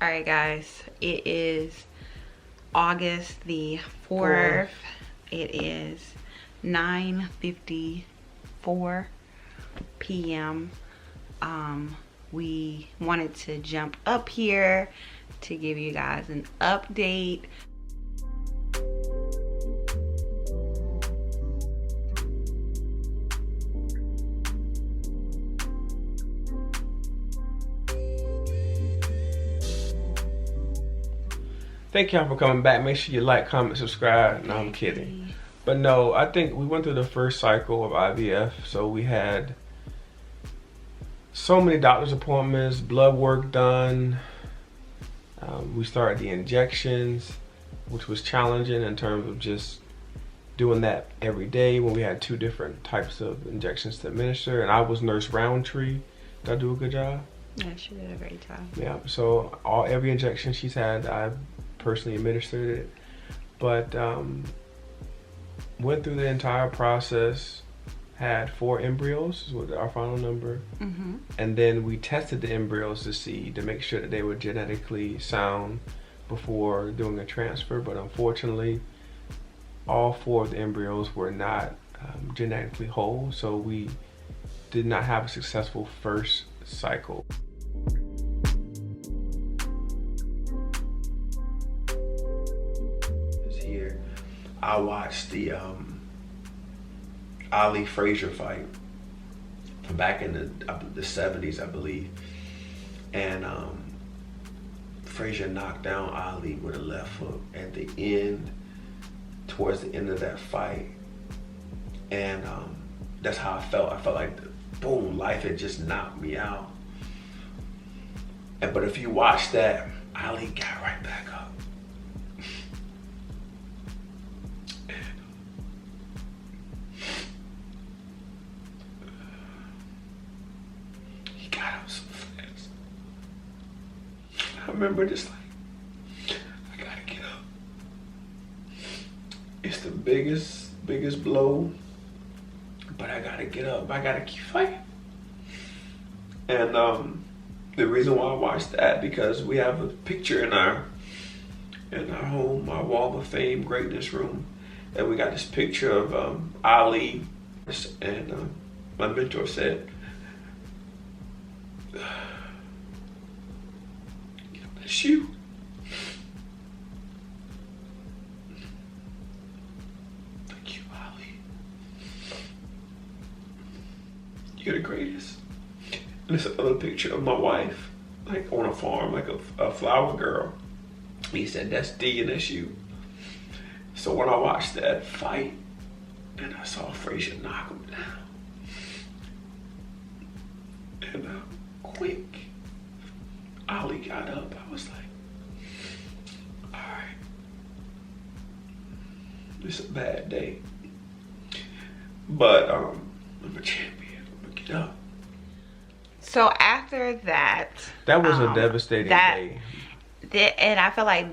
All right, guys, it is August the 4th. It is 9:54 p.m. We wanted to jump up here to give you guys an update. Thank y'all for coming back. Make sure you like, comment, subscribe. No, I'm kidding. But no, I think we went through the first cycle of IVF. So we had so many doctor's appointments, blood work done. We started the injections, which was challenging in terms of just doing that every day when we had 2 different types of injections to administer. And I was Nurse Roundtree. Did I do a good job? Yeah, she did a great job. Yeah, so every injection she's had, I personally administered it. But went through the entire process, had 4 embryos, was our final number. And then we tested the embryos to make sure that they were genetically sound before doing a transfer. But unfortunately, all 4 of the embryos were not genetically whole, so we did not have a successful first cycle. Here, I watched the Ali Frazier fight from back in the 70s, I believe, and Frazier knocked down Ali with a left hook at the end, towards the end of that fight, and that's how I felt. I felt like, boom, life had just knocked me out. But if you watch that, Ali got right back up. He got up so fast. I remember just like, I gotta get up. It's the biggest blow, but I gotta get up. I gotta keep fighting. And the reason why I watched that, because we have a picture in our home, our Wall of Fame Greatness room, and we got this picture of Ali, and my mentor said, "That's you." Thank you, Ali. You're the greatest. And it's another picture of my wife, like on a farm, like a flower girl. He said, "That's Dee and that's you." So when I watched that fight and I saw Frazier knock him down, and quick, Ali got up, I was like, all right, it's a bad day, but I'm a champion, I'm gonna get up. So after that, that was a devastating day. And I feel like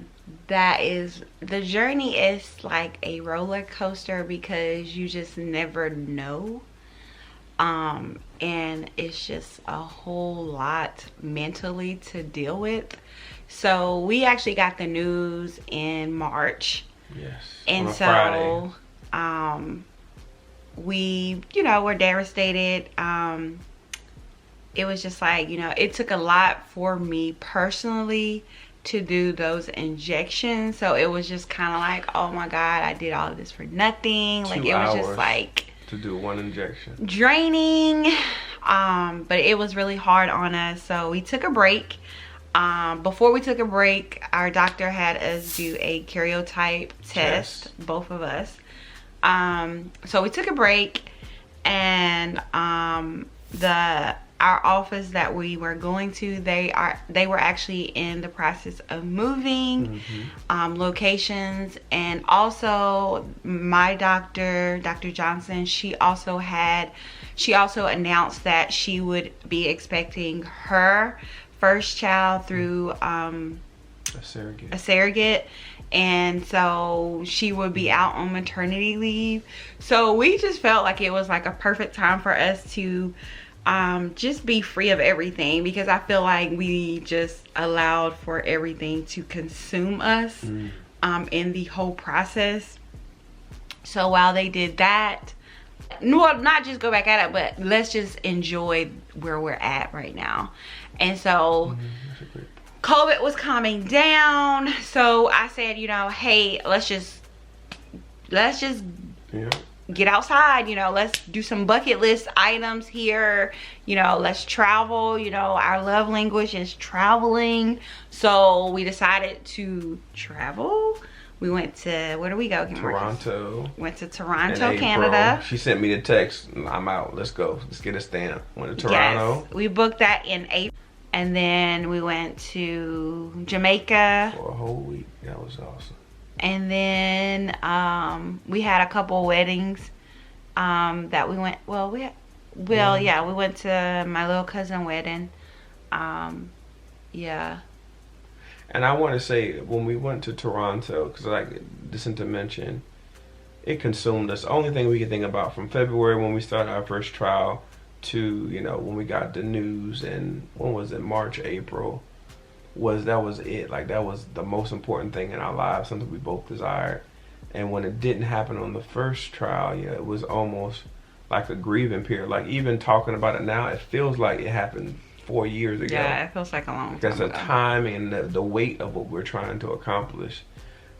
the journey is like a roller coaster, because you just never know. And it's just a whole lot mentally to deal with. So we actually got the news in March. Yes. And on a so Friday. We, were devastated. It was just like, it took a lot for me personally to do those injections. So it was just kind of like, oh my God, I did all of this for nothing. Like, it was just like to do 1 injection, draining. But it was really hard on us, so we took a break. Before we took a break, our doctor had us do a karyotype test, both of us. So we took a break, and our office that we were going to, they were actually in the process of moving locations. And also my doctor, Dr. Johnson, she also announced that she would be expecting her first child through a surrogate, and so she would be out on maternity leave. So we just felt like it was like a perfect time for us to just be free of everything, because I feel like we just allowed for everything to consume us in the whole process. So while they did that, well, not just go back at it, but let's just enjoy where we're at right now. And so COVID was calming down, so I said, you know, hey, let's just get outside, you know, let's do some bucket list items here, you know, let's travel, you know, our love language is traveling. So we decided to travel. We went to, where do we go? Toronto. Went to Toronto, Canada. She sent me the text, I'm out, let's go, let's get a stamp. Went to Toronto. Yes, we booked that in April. And then we went to Jamaica for a whole week. That was awesome. And then we had a couple weddings that we went. Well, we went to my little cousin wedding. Yeah. And I want to say, when we went to Toronto, because like this to mention, it consumed us. The only thing we could think about from February when we started our first trial to, you know, when we got the news, and when was it, March, April, that was it. Like, that was the most important thing in our lives, something we both desired. And when it didn't happen on the first trial, yeah, it was almost like a grieving period. Like, even talking about it now, it feels like it happened 4 years ago. Yeah, it feels like a long time because ago. the time and the weight of what we're trying to accomplish.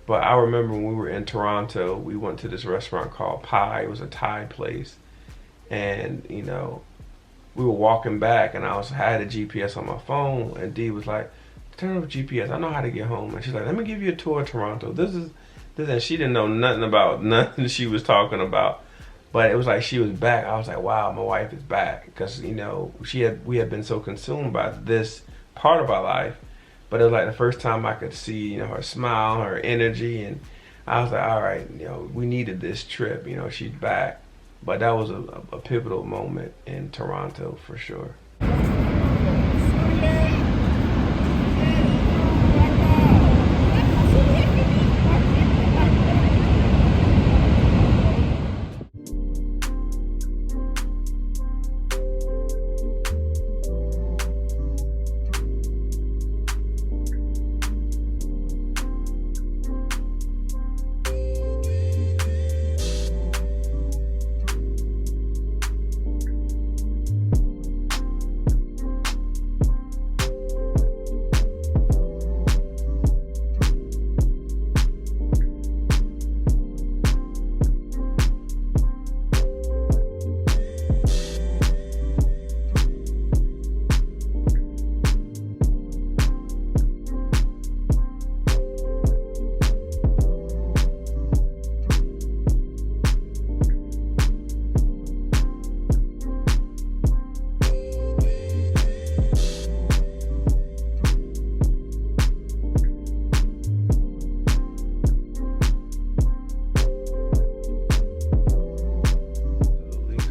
But I remember when we were in Toronto, we went to this restaurant called Pie. It was a Thai place. And, you know, we were walking back, and I had a GPS on my phone, and Dee was like, turn off GPS, I know how to get home. And she's like, let me give you a tour of Toronto. This, and she didn't know nothing about nothing she was talking about. But it was like she was back. I was like, wow, my wife is back. Because, you know, we had been so consumed by this part of our life. But it was like the first time I could see, you know, her smile, her energy. And I was like, all right, you know, we needed this trip. You know, she's back. But that was a pivotal moment in Toronto for sure.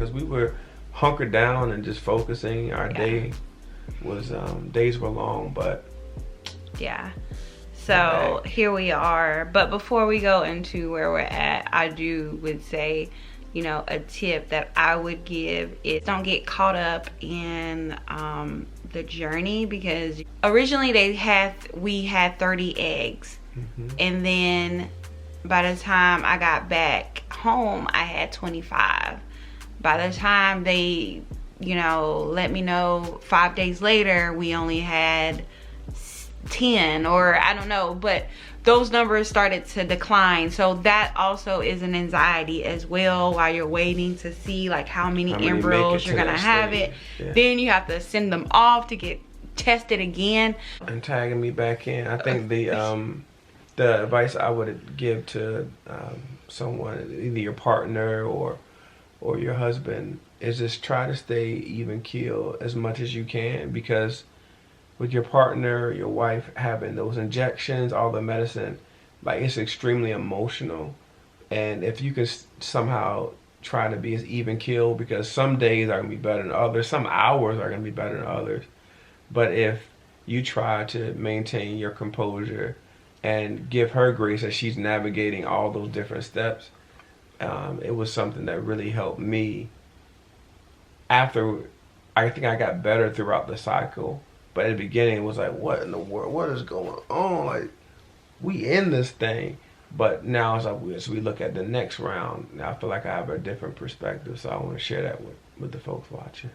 Because we were hunkered down and just focusing. Our day was, days were long, but yeah. So here we are. But before we go into where we're at, I would say, you know, a tip that I would give is don't get caught up in the journey, because originally we had 30 eggs. And then by the time I got back home, I had 25. By the time they, you know, let me know 5 days later, we only had 10, or I don't know, but those numbers started to decline. So that also is an anxiety as well, while you're waiting to see like how many embryos you're gonna have it. Yeah. Then you have to send them off to get tested again. And tagging me back in. I think the advice I would give to someone, either your partner or your husband, is just try to stay even keel as much as you can, because with your partner, your wife, having those injections, all the medicine, like, it's extremely emotional. And if you can somehow try to be as even keel, because some days are gonna be better than others, some hours are gonna be better than others. But if you try to maintain your composure and give her grace as she's navigating all those different steps, it was something that really helped me after I think I got better throughout the cycle. But at the beginning, it was like, what in the world? What is going on? Like, we in this thing. But now as we look at the next round, now I feel like I have a different perspective. So I want to share that with the folks watching.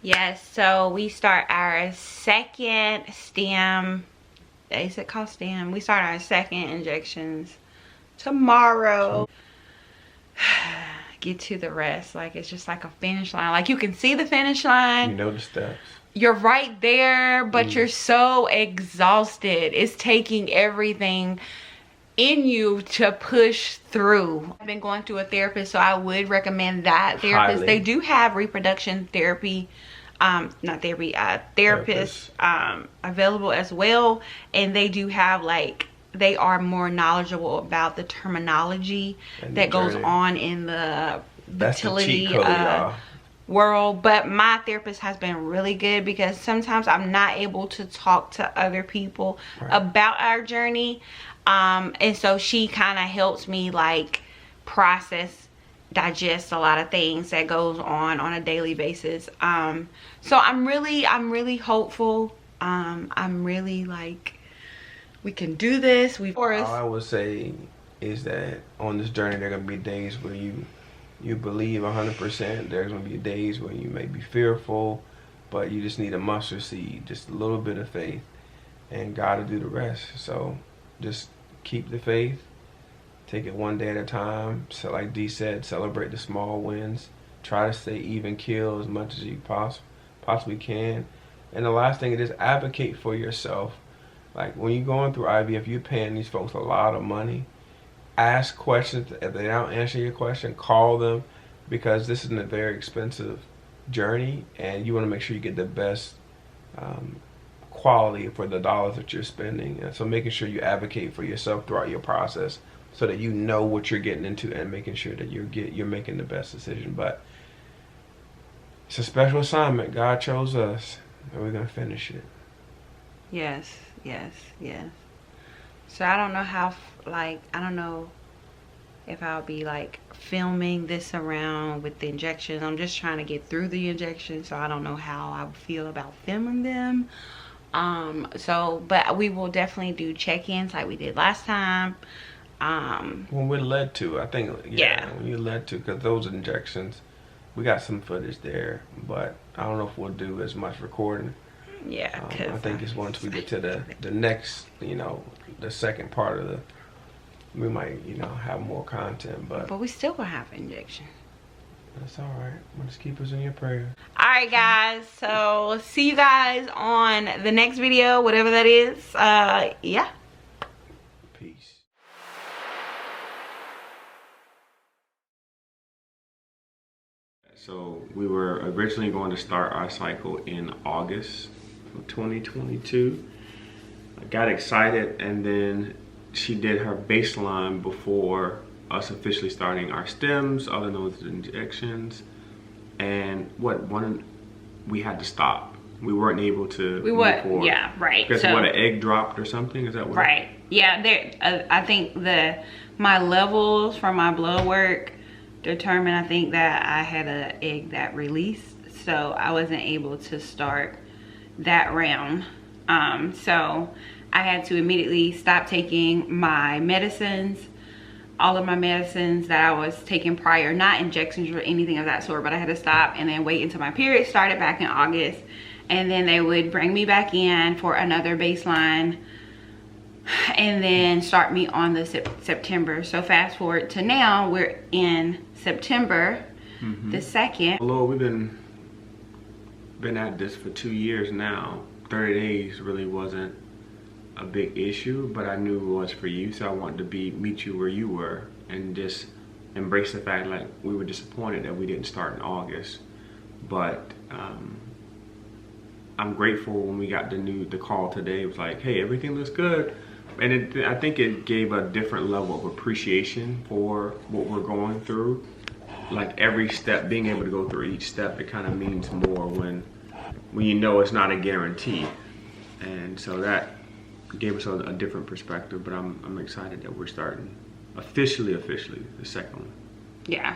Yes, so we start our second stem. Is it called stem? We start our second injections tomorrow. Get to the rest. Like, it's just like a finish line. Like, you can see the finish line. You know the steps. You're right there, but you're so exhausted. It's taking everything in you to push through. I've been going to a therapist, so I would recommend that therapist. Highly. They do have reproduction therapy, therapists available as well, and they do have, like, they are more knowledgeable about the terminology that goes on in the fertility world. But my therapist has been really good, because sometimes I'm not able to talk to other people about our journey, and so she kind of helps me, like, process, digest a lot of things that goes on a daily basis. So I'm really hopeful. I'm really, like, we can do this. All I would say is that on this journey, there are gonna be days where you believe 100%. There's gonna be days where you may be fearful, but you just need a mustard seed, just a little bit of faith, and God will do the rest. So just keep the faith, take it one day at a time. So like Dee said, celebrate the small wins, try to stay even keel as much as you possibly can. And the last thing is advocate for yourself. Like, when you're going through IVF, you're paying these folks a lot of money. Ask questions. If they don't answer your question, call them, because this is a very expensive journey, and you want to make sure you get the best quality for the dollars that you're spending. And so making sure you advocate for yourself throughout your process, so that you know what you're getting into, and making sure that you're making the best decision. But it's a special assignment. God chose us, and we're gonna finish it. Yes. So I don't know how, like, I don't know if I'll be, like, filming this around with the injections. I'm just trying to get through the injections, so I don't know how I feel about filming them. But we will definitely do check-ins like we did last time. When we're led to, I think, when you're led to, because those injections, we got some footage there, but I don't know if we'll do as much recording. Yeah, I think it's once we get to the next, the second part of we might, have more content, but we still gonna have injection. That's all right. Just keep us in your prayers. All right, guys. So see you guys on the next video, whatever that is. Yeah. Peace. So we were originally going to start our cycle in August of 2022. I got excited, and then she did her baseline before us officially starting our stems, other known as injections. And we had to stop. We weren't able to move forward. Yeah, right. Because an egg dropped or something? Is that what? Right. Yeah, I think my levels from my blood work determined, I think, that I had an egg that released, so I wasn't able to start that round. So I had to immediately stop taking my medicines, all of my medicines that I was taking prior, not injections or anything of that sort, but I had to stop and then wait until my period started back in August, and then they would bring me back in for another baseline and then start me on the September. So fast forward to now, we're in September the 2nd. Lord, we've been at this for 2 years now. 30 days really wasn't a big issue, but I knew it was for you, so I wanted to meet you where you were and just embrace the fact, like, we were disappointed that we didn't start in August. But I'm grateful when we got the call today. It was like, hey, everything looks good. And I think it gave a different level of appreciation for what we're going through. Like, every step, being able to go through each step, it kind of means more when you know it's not a guarantee. And so that gave us a different perspective, but I'm excited that we're starting officially the second one. Yeah.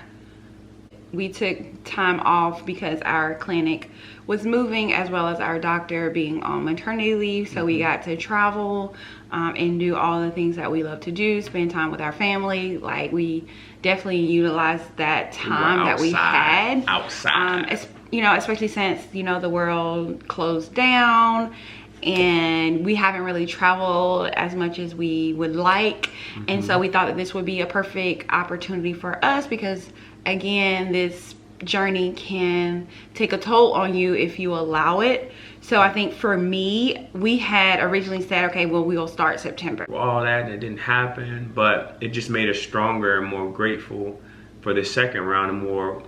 we took time off because our clinic was moving, as well as our doctor being on maternity leave. So we got to travel and do all the things that we love to do, spend time with our family. Like, we definitely utilized that time that we had outside. You know, especially since, you know, the world closed down and we haven't really traveled as much as we would like. And so we thought that this would be a perfect opportunity for us, because again, this journey can take a toll on you if you allow it. So I think for me, we had originally said, okay, well, we'll start September. All that, and it didn't happen, but it just made us stronger and more grateful for the second round, and more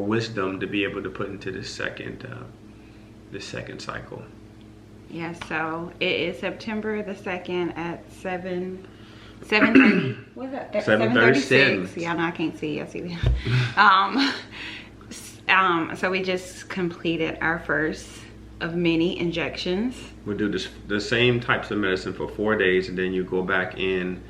wisdom to be able to put into this second cycle. Yeah, so it is September the 2nd at 7:30. What's that? 7:36. Yeah, no, I can't see. I see that. So we just completed our first of many injections. We'll do the same types of medicine for 4 days, and then you go back in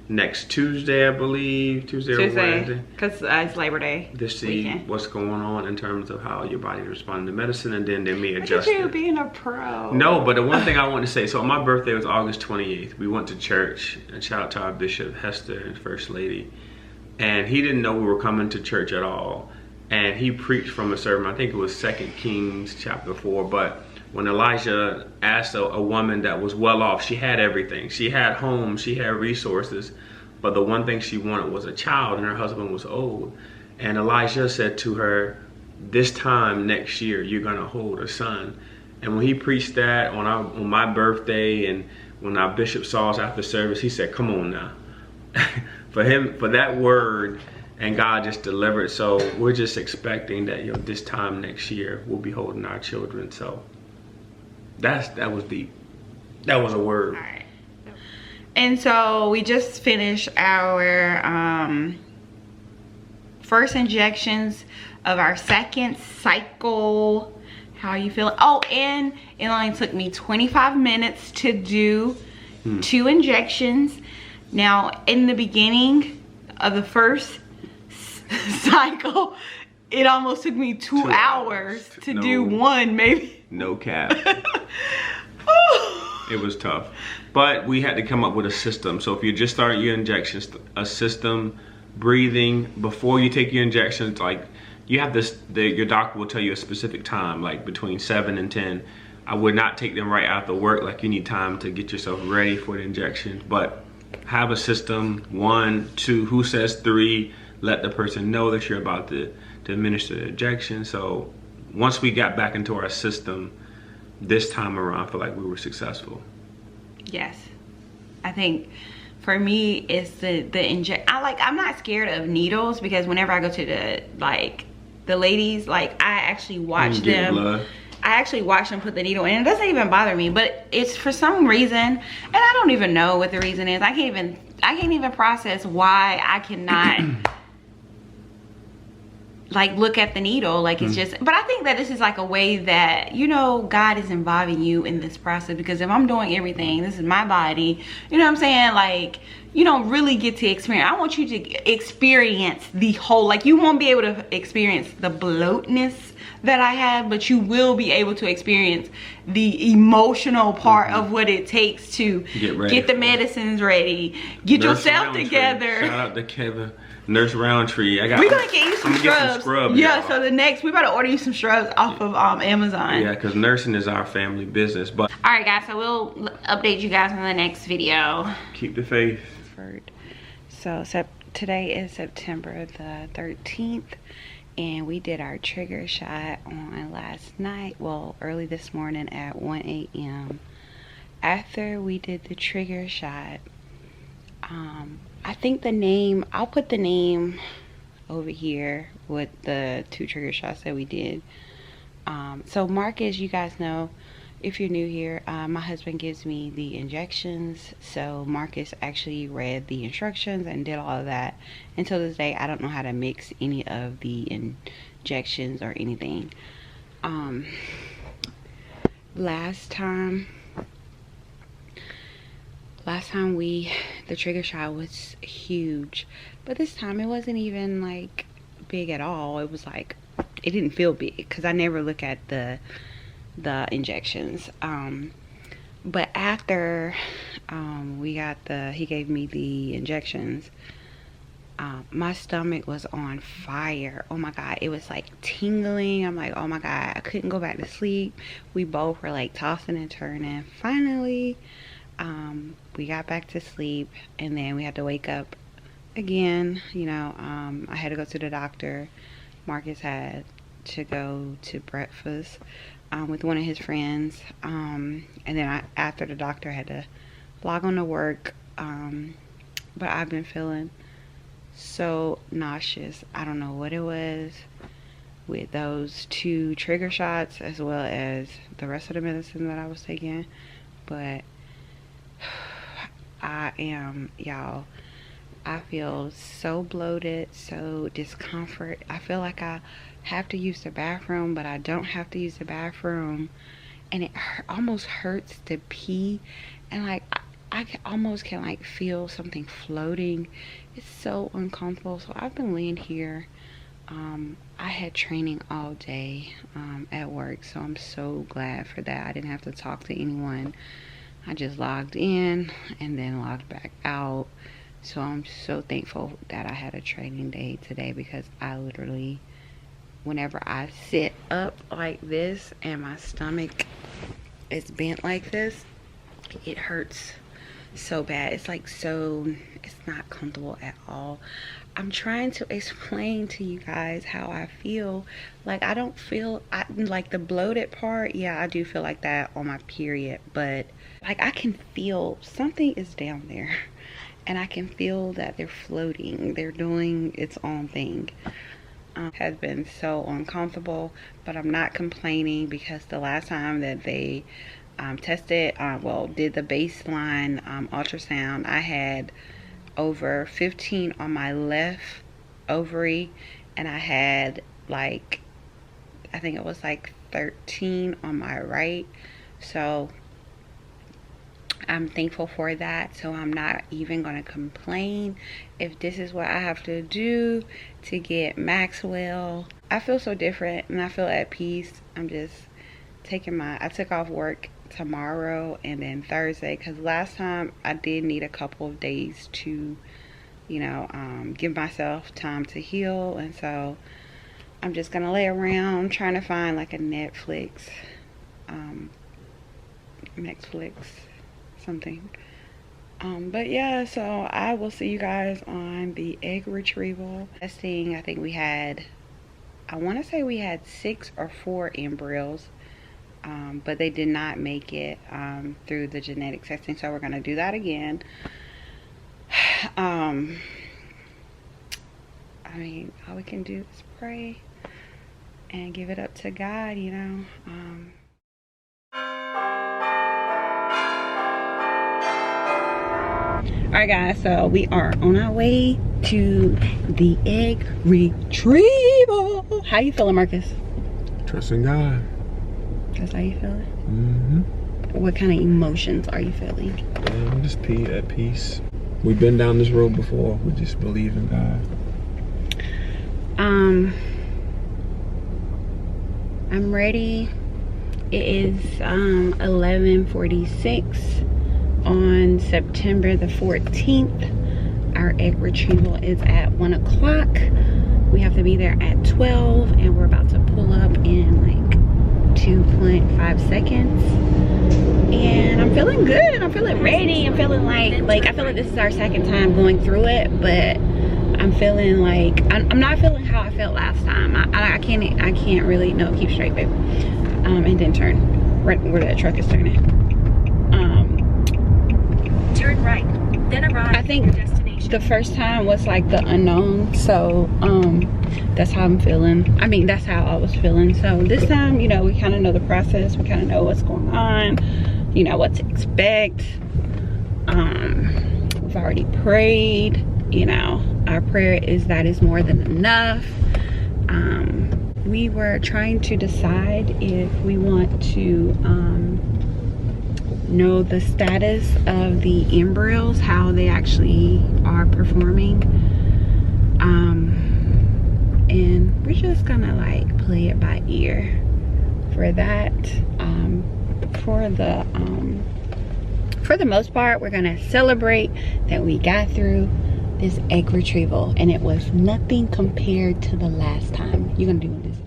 next Tuesday, I believe. Tuesday or Wednesday. Because it's Labor Day. To see what's going on in terms of how your body is responding to medicine, and then they may adjust it. Look at you being a pro. No, but the one thing I want to say, so my birthday was August 28th. We went to church, and shout out to our Bishop Hester and First Lady. And he didn't know we were coming to church at all. And he preached from a sermon, I think it was 2 Kings chapter 4, but when Elijah asked a woman that was well off, she had everything. She had home, she had resources, but the one thing she wanted was a child, and her husband was old. And Elijah said to her, this time next year, you're gonna hold a son. And when he preached that on my birthday, and when our bishop saw us after service, he said, come on now. For that word, and God just delivered. So we're just expecting that, you know, this time next year, we'll be holding our children. So that was deep. That was a word. All right. And so we just finished our first injections of our second cycle. How are you feeling? Oh, and it only took me 25 minutes to do 2 injections. Now, in the beginning of the first cycle, it almost took me 2 hours to do one, maybe. No cap. It was tough, but we had to come up with a system. So if you just start your injections, a system, breathing before you take your injections, like you have this, your doctor will tell you a specific time, like between 7 and 10. I would not take them right after work. Like, you need time to get yourself ready for the injection, but have a system. 1, 2, who says 3, let the person know that you're about to administer the injection. So once we got back into our system this time around, I feel like we were successful. Yes, I think for me it's the inject. I'm not scared of needles, because whenever I go to the ladies, like, I actually watch them. I actually watch them put the needle in. It doesn't even bother me, but it's for some reason, and I don't even know what the reason is. I can't even process why I cannot like look at the needle. Like, it's just, but I think that this is like a way that, you know, God is involving you in this process, because if I'm doing everything, this is my body, you know what I'm saying? Like, you don't really get to experience. I want you to experience the whole, like, you won't be able to experience the bloatness that I have, but you will be able to experience the emotional part of what it takes to get the medicines ready, get yourself together. Shout out to Kevin. Nurse Roundtree. We're gonna get you some scrubs. Yeah, so we about to order you some scrubs off of Amazon. Yeah, because nursing is our family business. But all right, guys, so we'll update you guys in the next video. Keep the faith. So today is September the 13th, and we did our trigger shot on last night, well, early this morning at 1 a.m. After we did the trigger shot, I think the name, I'll put the name over here with the 2 trigger shots that we did. So Marcus, you guys know, if you're new here, my husband gives me the injections. So Marcus actually read the instructions and did all of that. Until this day, I don't know how to mix any of the injections or anything. Last time the trigger shot was huge, but this time it wasn't even like big at all. It was like, it didn't feel big because I never look at the injections. But after he gave me the injections, my stomach was on fire. Oh my God, it was like tingling. I'm like, oh my God, I couldn't go back to sleep. We both were like tossing and turning. Finally, we got back to sleep, and then we had to wake up again. You know, I had to go to the doctor. Marcus had to go to breakfast with one of his friends, and then after the doctor, I had to log on to work. But I've been feeling so nauseous. I don't know what it was with those 2 trigger shots as well as the rest of the medicine that I was taking, but y'all, I feel so bloated, so discomfort. I feel like I have to use the bathroom, but I don't have to use the bathroom, and it almost hurts to pee, and like I almost can like feel something floating. It's so uncomfortable. So I've been laying here. I had training all day at work, so I'm so glad for that. I didn't have to talk to anyone. I just logged in and then logged back out. So I'm so thankful that I had a training day today, because I literally, whenever I sit up like this and my stomach is bent like this, it hurts so bad. It's like, so it's not comfortable at all. I'm trying to explain to you guys how I feel. Like, I don't feel like the bloated part. Yeah, I do feel like that on my period, but like I can feel something is down there, and I can feel that they're floating. They're doing its own thing. Has been so uncomfortable, but I'm not complaining, because the last time that they tested, did the baseline ultrasound, I had over 15 on my left ovary, and I had like, I think it was like 13 on my right. So I'm thankful for that. So I'm not even gonna complain if this is what I have to do to get Maxwell. I feel so different, and I feel at peace. I'm just taking I took off work tomorrow and then Thursday, because last time I did need a couple of days to, you know, give myself time to heal. And so I'm just gonna lay around trying to find like a Netflix something. But yeah, so I will see you guys on the egg retrieval testing. I think we had, I want to say we had 6 or 4 embryos, but they did not make it through the genetic testing, so we're going to do that again. I mean, all we can do is pray and give it up to God, you know. Alright guys, so we are on our way to the egg retrieval. How you feeling, Marcus? Trusting God. That's how you feeling? Mm-hmm. What kind of emotions are you feeling? I'm just at peace. We've been down this road before. We just believe in God. I'm ready. It is 11:46 on September the 14th. Our egg retrieval is at 1 o'clock. We have to be there at 12, and we're about to pull up in like 2.5 seconds. And I'm feeling good. I'm feeling ready. I'm feeling like I feel like this is our second time going through it, but I'm feeling like I'm not feeling how I felt last time. I can't really, no, keep straight, babe. And then turn right where that truck is turning. Turn right, then arrive I think at your destination. the first time was like the unknown, so that's how I'm feeling. I mean, that's how I was feeling. So this time, you know, we kind of know the process. We kind of know what's going on, you know what to expect. We've already prayed, you know. Our prayer is that is more than enough. We were trying to decide if we want to know the status of the embryos, how they actually are performing. and we're just gonna like play it by ear for that. For the most part, we're gonna celebrate that we got through this egg retrieval, and it was nothing compared to the last time. You're gonna do this.